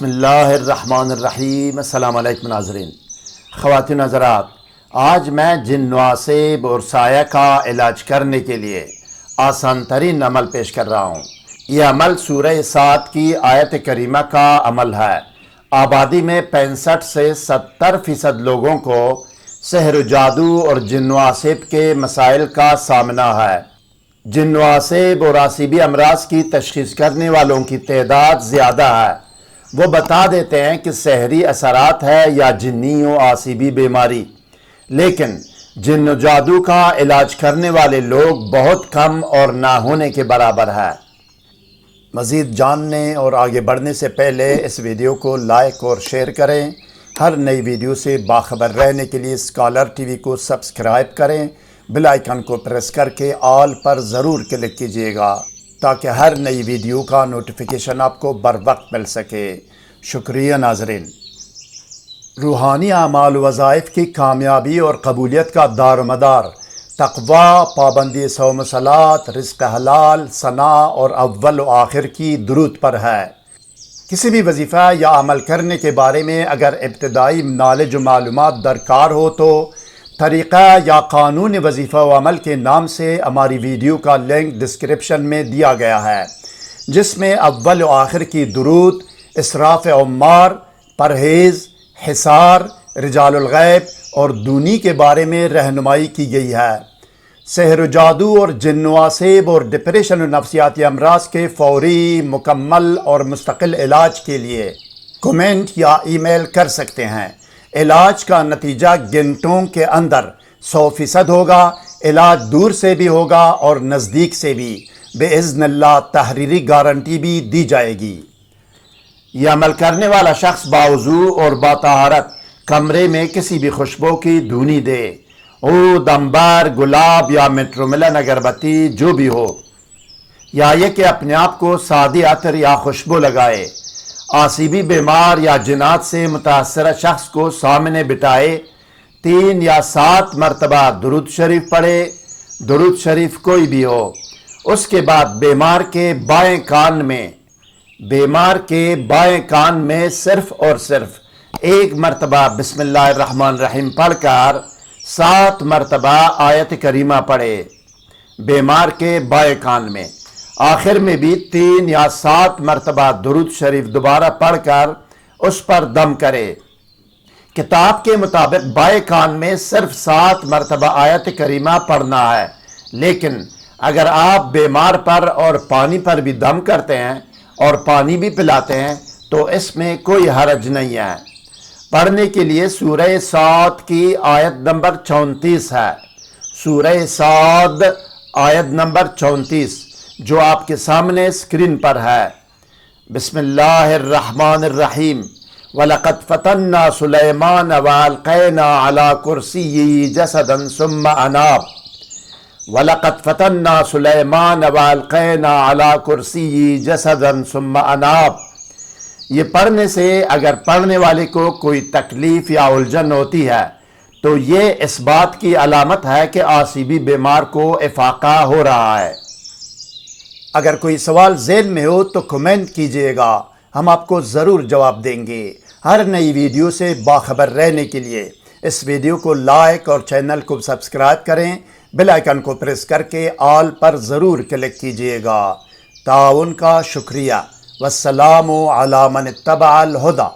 بسم اللہ الرحمن الرحیم۔ السلام علیکم ناظرین، خواتین حضرات، آج میں جن نواسب اور سایہ کا علاج کرنے کے لیے آسان ترین عمل پیش کر رہا ہوں۔ یہ عمل سورہ صاد کی آیت کریمہ کا عمل ہے۔ آبادی میں 65 سے 70% لوگوں کو سحر و جادو اور جن نواسب کے مسائل کا سامنا ہے۔ جن نواسب اور آسیبی امراض کی تشخیص کرنے والوں کی تعداد زیادہ ہے۔ وہ بتا دیتے ہیں کہ سحری اثرات ہے یا جنی و آسیبی بیماری، لیکن جن و جادو کا علاج کرنے والے لوگ بہت کم اور نہ ہونے کے برابر ہے۔ مزید جاننے اور آگے بڑھنے سے پہلے اس ویڈیو کو لائک اور شیئر کریں۔ ہر نئی ویڈیو سے باخبر رہنے کے لیے اسکالر ٹی وی کو سبسکرائب کریں۔ بیل آئیکن کو پریس کر کے آل پر ضرور کلک کیجیے گا تاکہ ہر نئی ویڈیو کا نوٹیفیکیشن آپ کو بر وقت مل سکے۔ شکریہ ناظرین۔ روحانی اعمال و وظائف کی کامیابی اور قبولیت کا دار و مدار تقویٰ، پابندی صوم و صلات، رزق حلال، ثناء اور اول و آخر کی درود پر ہے۔ کسی بھی وظیفہ یا عمل کرنے کے بارے میں اگر ابتدائی نالج و معلومات درکار ہو تو طریقہ یا قانون وظیفہ و عمل کے نام سے ہماری ویڈیو کا لنک ڈسکرپشن میں دیا گیا ہے، جس میں اول و آخر کی درود، اسراف عمار، پرہیز، حصار، رجال الغیب اور دونی کے بارے میں رہنمائی کی گئی ہے۔ سحر و جادو اور جن نواسب اور ڈپریشن و نفسیاتی امراض کے فوری، مکمل اور مستقل علاج کے لیے کمنٹ یا ای میل کر سکتے ہیں۔ علاج کا نتیجہ گھنٹوں کے اندر 100% ہوگا۔ علاج دور سے بھی ہوگا اور نزدیک سے بھی، باذن اللہ تحریری گارنٹی بھی دی جائے گی۔ یہ عمل کرنے والا شخص باوضو اور باطہارت کمرے میں کسی بھی خوشبو کی دھونی دے، عود، عنبر، گلاب یا میٹروملن اگربتی جو بھی ہو، یا یہ کہ اپنے آپ کو سادی عطر یا خوشبو لگائے۔ آسیبی بیمار یا جنات سے متاثرہ شخص کو سامنے بٹھائے، 3 یا 7 مرتبہ درود شریف پڑھے، درود شریف کوئی بھی ہو۔ اس کے بعد بیمار کے بائیں کان میں صرف اور صرف 1 مرتبہ بسم اللہ الرحمن الرحیم پڑھ کر 7 مرتبہ آیت کریمہ پڑھے بیمار کے بائیں کان میں۔ آخر میں بھی 3 یا 7 مرتبہ درود شریف دوبارہ پڑھ کر اس پر دم کرے۔ کتاب کے مطابق بائیں کان میں صرف 7 مرتبہ آیت کریمہ پڑھنا ہے، لیکن اگر آپ بیمار پر اور پانی پر بھی دم کرتے ہیں اور پانی بھی پلاتے ہیں تو اس میں کوئی حرج نہیں ہے۔ پڑھنے کے لیے سورہ صاد کی آیت نمبر 34 ہے، سورہ صاد آیت نمبر 34 جو آپ کے سامنے اسکرین پر ہے۔ بسم اللہ الرحمن الرحیم۔ وَلَقَدْ فَتَنَّا سُلَيْمَانَ وَأَلْقَيْنَا عَلَى كُرْسِيِّهِ جَسَدًا ثُمَّ أَنَابَ وَلَقَدْ فَتَنَّا سُلَيْمَانَ وَأَلْقَيْنَا عَلَى كُرْسِيِّهِ جَسَدًا ثُمَّ أَنَابَ۔ یہ پڑھنے سے اگر پڑھنے والے کو کوئی تکلیف یا الجھن ہوتی ہے تو یہ اس بات کی علامت ہے کہ آسیبی بیمار کو افاقہ ہو رہا ہے۔ اگر کوئی سوال ذہن میں ہو تو کمنٹ کیجئے گا، ہم آپ کو ضرور جواب دیں گے۔ ہر نئی ویڈیو سے باخبر رہنے کے لیے اس ویڈیو کو لائک اور چینل کو سبسکرائب کریں۔ بیل آئیکن کو پریس کر کے آل پر ضرور کلک کیجئے گا۔ تعاون کا شکریہ۔ والسلام علی من اتبع الہدی۔